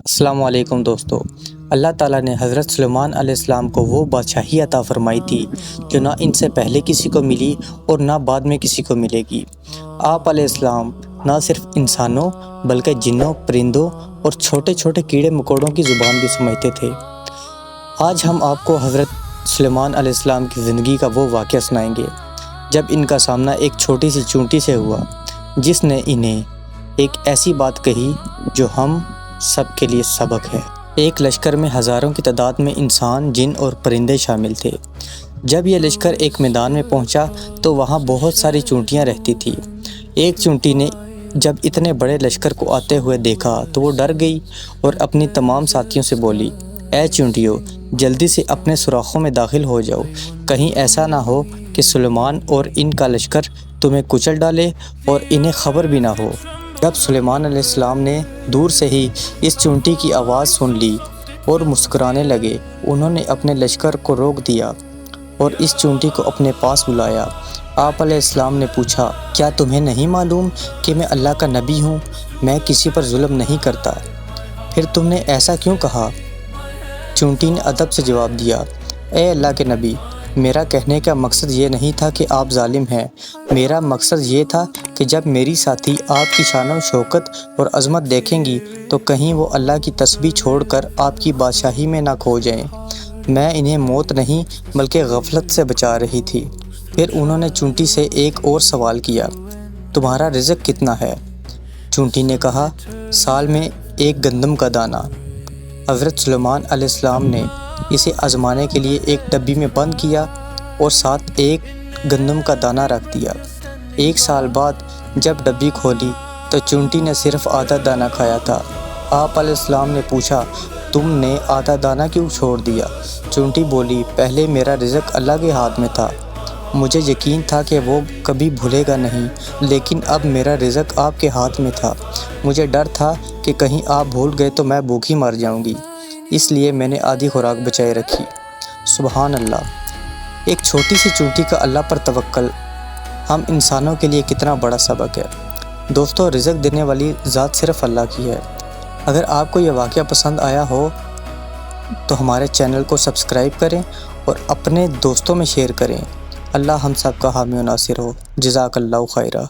السلام علیکم دوستو۔ اللہ تعالیٰ نے حضرت سلیمان علیہ السلام کو وہ بادشاہی عطا فرمائی تھی جو نہ ان سے پہلے کسی کو ملی اور نہ بعد میں کسی کو ملے گی۔ آپ علیہ السلام نہ صرف انسانوں بلکہ جنوں، پرندوں اور چھوٹے چھوٹے کیڑے مکوڑوں کی زبان بھی سمجھتے تھے۔ آج ہم آپ کو حضرت سلیمان علیہ السلام کی زندگی کا وہ واقعہ سنائیں گے جب ان کا سامنا ایک چھوٹی سی چونٹی سے ہوا جس نے انہیں ایک ایسی بات کہی جو ہم سب کے لیے سبق ہے۔ ایک لشکر میں ہزاروں کی تعداد میں انسان، جن اور پرندے شامل تھے۔ جب یہ لشکر ایک میدان میں پہنچا تو وہاں بہت ساری چونٹیاں رہتی تھیں۔ ایک چونٹی نے جب اتنے بڑے لشکر کو آتے ہوئے دیکھا تو وہ ڈر گئی اور اپنی تمام ساتھیوں سے بولی، اے چونٹیوں، جلدی سے اپنے سوراخوں میں داخل ہو جاؤ، کہیں ایسا نہ ہو کہ سلیمان اور ان کا لشکر تمہیں کچل ڈالے اور انہیں خبر بھی نہ ہو۔ جب سلیمان علیہ السلام نے دور سے ہی اس چونٹی کی آواز سن لی اور مسکرانے لگے، انہوں نے اپنے لشکر کو روک دیا اور اس چونٹی کو اپنے پاس بلایا۔ آپ علیہ السلام نے پوچھا، کیا تمہیں نہیں معلوم کہ میں اللہ کا نبی ہوں؟ میں کسی پر ظلم نہیں کرتا، پھر تم نے ایسا کیوں کہا؟ چونٹی نے ادب سے جواب دیا، اے اللہ کے نبی، میرا کہنے کا مقصد یہ نہیں تھا کہ آپ ظالم ہیں، میرا مقصد یہ تھا کہ جب میری ساتھی آپ کی شان و شوکت اور عظمت دیکھیں گی تو کہیں وہ اللہ کی تسبیح چھوڑ کر آپ کی بادشاہی میں نہ کھو جائیں۔ میں انہیں موت نہیں بلکہ غفلت سے بچا رہی تھی۔ پھر انہوں نے چونٹی سے ایک اور سوال کیا، تمہارا رزق کتنا ہے؟ چونٹی نے کہا، سال میں ایک گندم کا دانہ۔ حضرت سلیمان علیہ السلام نے اسے آزمانے کے لیے ایک ڈبی میں بند کیا اور ساتھ ایک گندم کا دانہ رکھ دیا۔ ایک سال بعد جب ڈبی کھولی تو چونٹی نے صرف آدھا دانہ کھایا تھا۔ آپ علیہ السلام نے پوچھا، تم نے آدھا دانہ کیوں چھوڑ دیا؟ چونٹی بولی، پہلے میرا رزق اللہ کے ہاتھ میں تھا، مجھے یقین تھا کہ وہ کبھی بھولے گا نہیں، لیکن اب میرا رزق آپ کے ہاتھ میں تھا، مجھے ڈر تھا کہ کہیں آپ بھول گئے تو میں بھوکی مر جاؤں گی، اس لیے میں نے آدھی خوراک بچائے رکھی۔ سبحان اللہ! ایک چھوٹی سی چونٹی کا اللہ پر توکل ہم انسانوں کے لیے کتنا بڑا سبق ہے۔ دوستو، رزق دینے والی ذات صرف اللہ کی ہے۔ اگر آپ کو یہ واقعہ پسند آیا ہو تو ہمارے چینل کو سبسکرائب کریں اور اپنے دوستوں میں شیئر کریں۔ اللہ ہم سب کا حامی و ناصر ہو۔ جزاک اللہ خیرہ۔